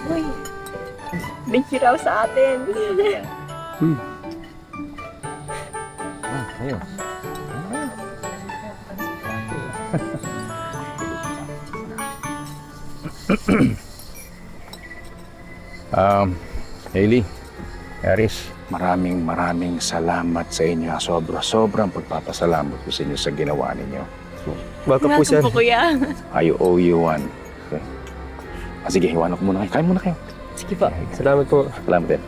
Uy, thank you raw sa atin. Ayun. Hailey, Aris, maraming salamat sa inyo. Sobrang pagpapasalamat ko sa inyo sa ginawa ninyo. Welcome po, sir. Welcome po, kuya. I owe you one. Okay. Sige, hiwanan ko muna kayo. Kain muna kayo. Sige po. Salamat po. Salamat din.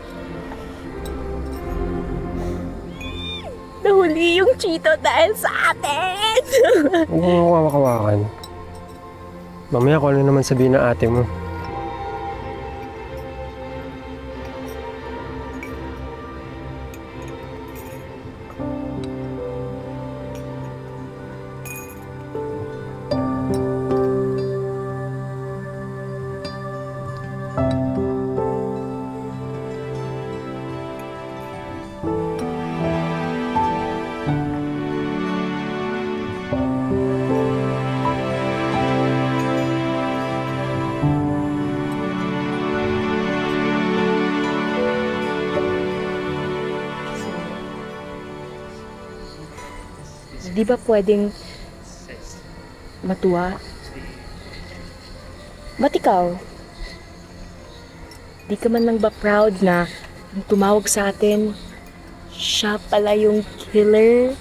Nahuli yung Chito dahil sa atin! Huwag mo kawakawakan. Mamaya kung ano naman sabihin ng ate mo. Di ba pwedeng matuwa? Ba't ikaw? Di ka man lang ba proud na nung tumawag sa atin, siya pala yung killer?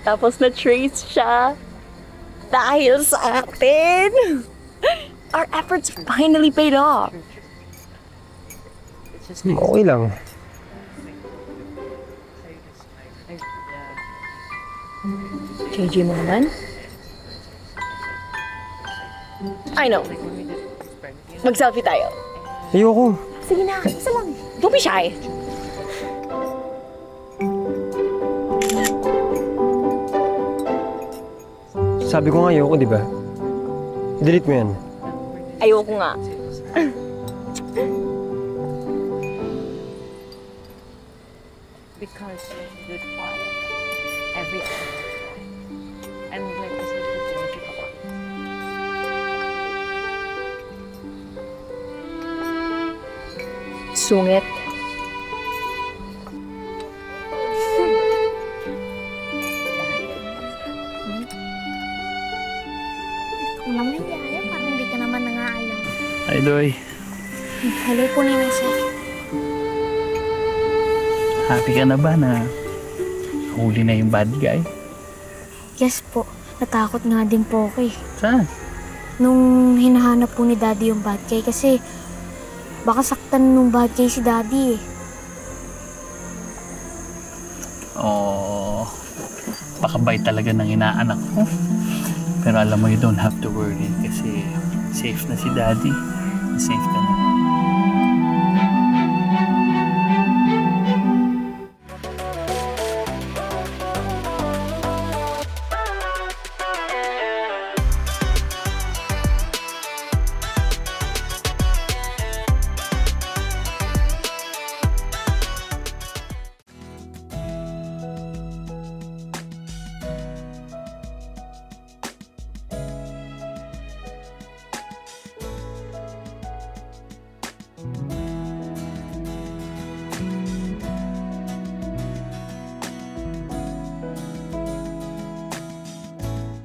Tapos na-trace siya dahil sa atin! Our efforts finally paid off! Okay lang. JJ mo naman? I know. Mag-selfie tayo. Ayoko. Sige na, isa lang. Don't be shy. Sabi ko nga ayoko, di ba? I-delete mo yan. Ayoko nga. Because you're a good father. Every other. I would like to say thank you, Papa. Sungit. Kung naman yaya, parang hindi ka naman nangaalam. Hi, Doy. Hello po nila, sir. Happy ka na ba na huli na yung bad guy? Yes po. Natakot nga din po ako eh. Saan? Nung hinahanap po ni Daddy yung bad guy kasi baka saktan nung bad guy si Daddy eh. Oh, pakabay talaga ng inaanak ko. Pero alam mo, you don't have to worry kasi safe na si Daddy. Safe ka na.